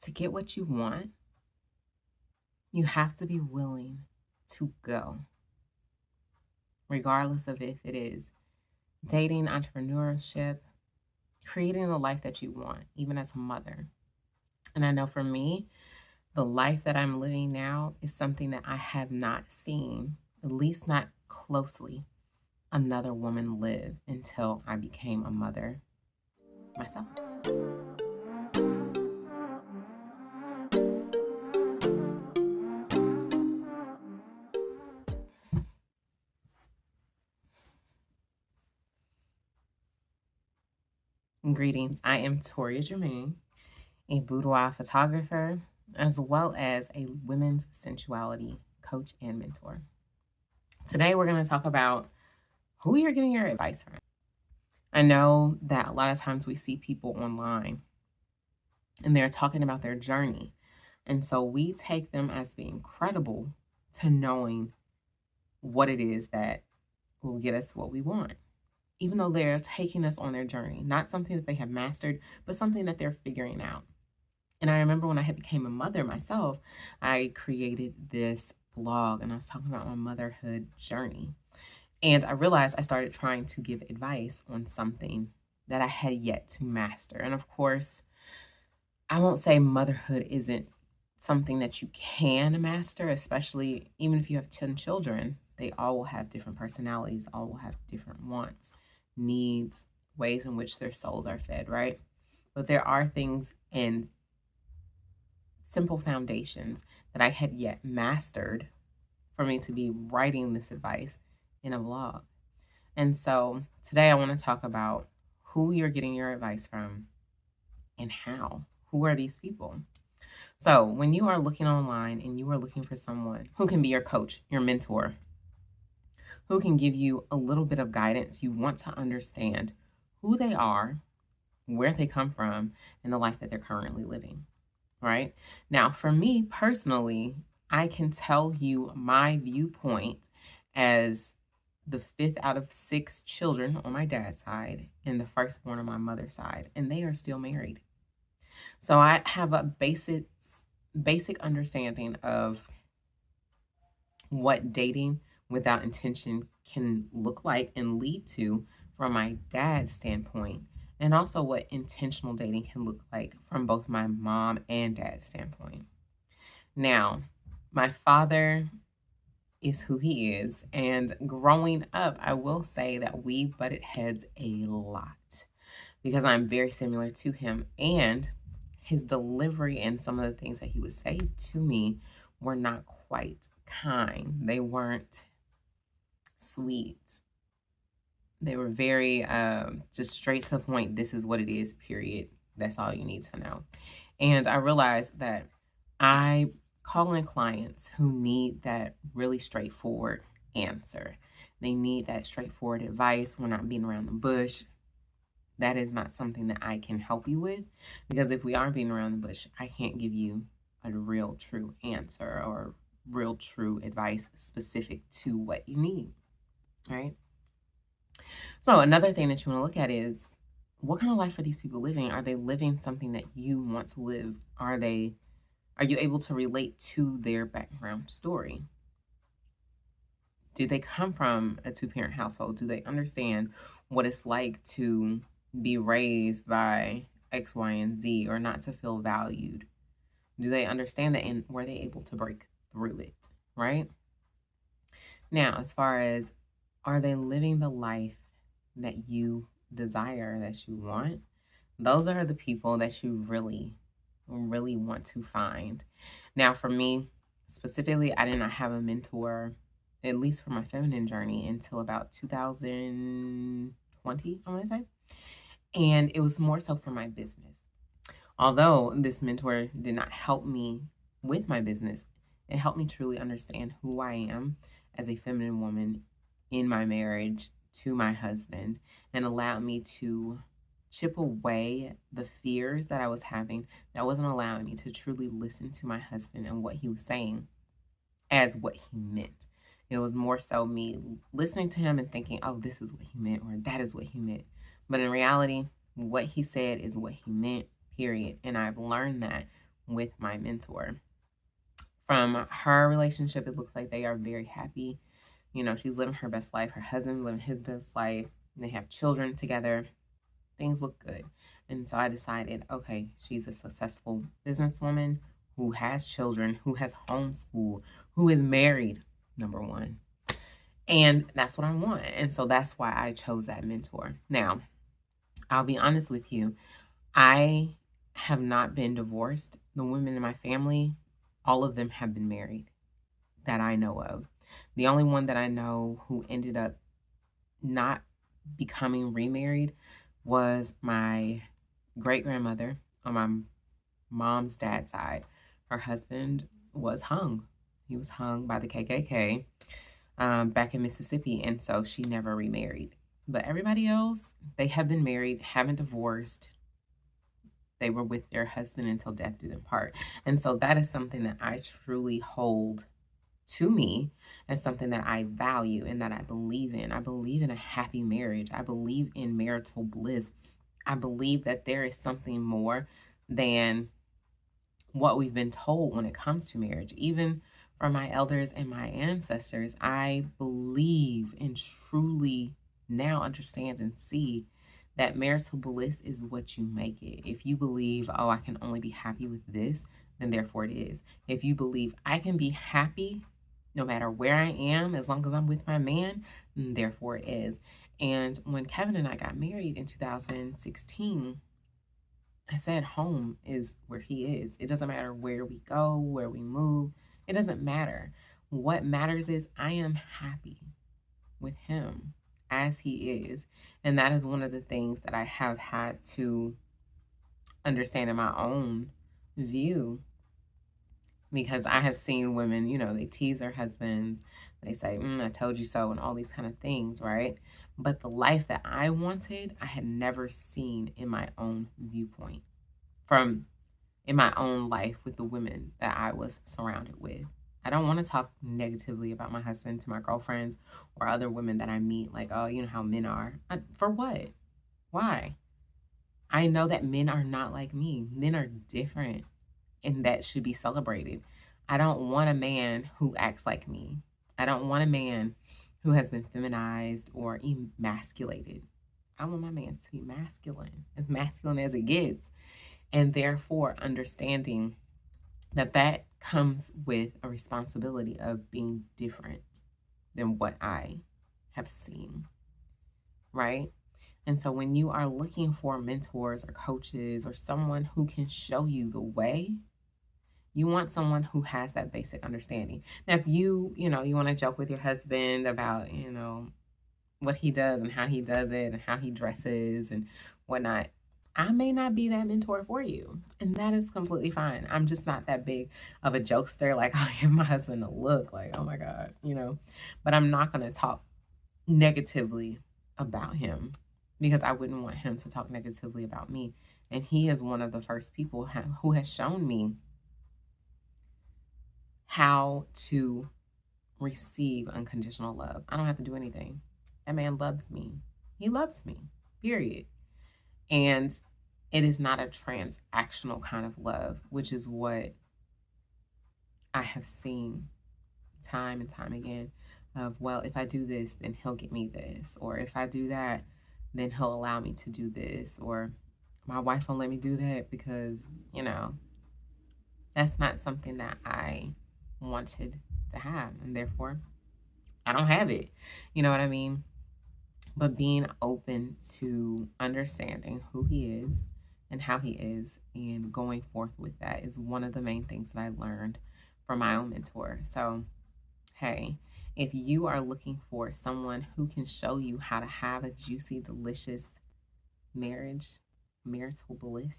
to get what you want, you have to be willing to go, regardless of if it is dating, entrepreneurship, creating the life that you want, even as a mother. And I know for me, the life that I'm living now is something that I have not seen, at least not closely, another woman live until I became a mother myself. Greetings. I am Toria Germain, a boudoir photographer, as well as a women's sensuality coach and mentor. Today, we're going to talk about who you're getting your advice from. I know that a lot of times we see people online and they're talking about their journey. And so we take them as being credible to knowing what it is that will get us what we want, even though they're taking us on their journey, not something that they have mastered, but something that they're figuring out. And I remember when I had became a mother myself, I created this blog and I was talking about my motherhood journey. And I realized I started trying to give advice on something that I had yet to master. And of course, I won't say motherhood isn't something that you can master, especially even if you have 10 children. They all will have different personalities, all will have different wants, needs, ways in which their souls are fed, right? But there are things and simple foundations that I had yet mastered for me to be writing this advice in a vlog. And so today I want to talk about who you're getting your advice from and how. Who are these people? So when you are looking online and you are looking for someone who can be your coach, your mentor, who can give you a little bit of guidance, you want to understand who they are, where they come from, and the life that they're currently living, right? Now, for me personally, I can tell you my viewpoint as the 5th out of 6 children on my dad's side and the firstborn on my mother's side, and they are still married. So I have a basic understanding of what dating without intention can look like and lead to from my dad's standpoint, and also what intentional dating can look like from both my mom and dad's standpoint. Now, my father is who he is, and growing up, I will say that we butted heads a lot because I'm very similar to him, and his delivery and some of the things that he would say to me were not quite kind. They weren't sweet. They were very just straight to the point. This is what it is, period. That's all you need to know. And I realized that I call in clients who need that really straightforward answer. They need that straightforward advice. We're not beating around the bush. That is not something that I can help you with, because if we are beating around the bush, I can't give you a real true answer or real true advice specific to what you need, right? So another thing that you want to look at is, what kind of life are these people living? Are they living something that you want to live? Are you able to relate to their background story? Do they come from a 2-parent household? Do they understand what it's like to be raised by X, Y, and Z, or not to feel valued? Do they understand that, and were they able to break through it, right? Now, as far as, are they living the life that you desire, that you want? Those are the people that you really, really want to find. Now, for me specifically, I did not have a mentor, at least for my feminine journey, until about 2020, I want to say. And it was more so for my business. Although this mentor did not help me with my business, it helped me truly understand who I am as a feminine woman in my marriage to my husband, and allowed me to chip away the fears that I was having that wasn't allowing me to truly listen to my husband and what he was saying as what he meant. It was more so me listening to him and thinking, oh, this is what he meant, or that is what he meant. But in reality, what he said is what he meant, period. And I've learned that with my mentor. From her relationship, it looks like they are very happy. You know, she's living her best life. Her husband living his best life. They have children together. Things look good. And so I decided, okay, she's a successful businesswoman who has children, who has homeschooled, who is married, number one. And that's what I want. And so that's why I chose that mentor. Now, I'll be honest with you. I have not been divorced. The women in my family, all of them have been married that I know of. The only one that I know who ended up not becoming remarried was my great grandmother on my mom's dad's side. Her husband was hung. He was hung by the KKK back in Mississippi, and so she never remarried. But everybody else, they have been married, haven't divorced. They were with their husband until death do them part. And so that is something that I truly hold to me as something that I value and that I believe in. I believe in a happy marriage. I believe in marital bliss. I believe that there is something more than what we've been told when it comes to marriage. Even from my elders and my ancestors, I believe and truly now understand and see that marital bliss is what you make it. If you believe, oh, I can only be happy with this, then therefore it is. If you believe I can be happy no matter where I am, as long as I'm with my man, then therefore it is. And when Kevin and I got married in 2016, I said home is where he is. It doesn't matter where we go, where we move. It doesn't matter. What matters is I am happy with him as he is. And that is one of the things that I have had to understand in my own view, because I have seen women, you know, they tease their husbands. They say, I told you so, and all these kind of things, right? But the life that I wanted, I had never seen in my own viewpoint from in my own life with the women that I was surrounded with. I don't want to talk negatively about my husband to my girlfriends or other women that I meet, like, oh, you know how men are. For what? Why? I know that men are not like me. Men are different, and that should be celebrated. I don't want a man who acts like me. I don't want a man who has been feminized or emasculated. I want my man to be masculine as it gets. And therefore, understanding that that comes with a responsibility of being different than what I have seen, right? And so when you are looking for mentors or coaches or someone who can show you the way, you want someone who has that basic understanding. Now, if you want to joke with your husband about, what he does and how he does it and how he dresses and whatnot, I may not be that mentor for you. And that is completely fine. I'm just not that big of a jokester. Like, I'll give my husband a look like, oh my God, But I'm not going to talk negatively about him because I wouldn't want him to talk negatively about me. And he is one of the first people who has shown me how to receive unconditional love. I don't have to do anything. That man loves me. He loves me, period. And it is not a transactional kind of love, which is what I have seen time and time again of, well, if I do this, then he'll get me this. Or if I do that, then he'll allow me to do this. Or my wife won't let me do that because, that's not something that I wanted to have. And therefore, I don't have it. You know what I mean? But being open to understanding who he is and how he is and going forth with that is one of the main things that I learned from my own mentor. So, hey, if you are looking for someone who can show you how to have a juicy, delicious marriage, marital bliss,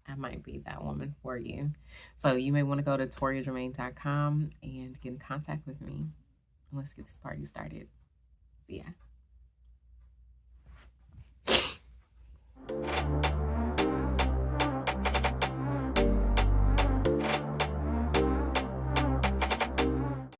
I might be that woman for you. So you may want to go to toriagermain.com and get in contact with me. Let's get this party started. See ya.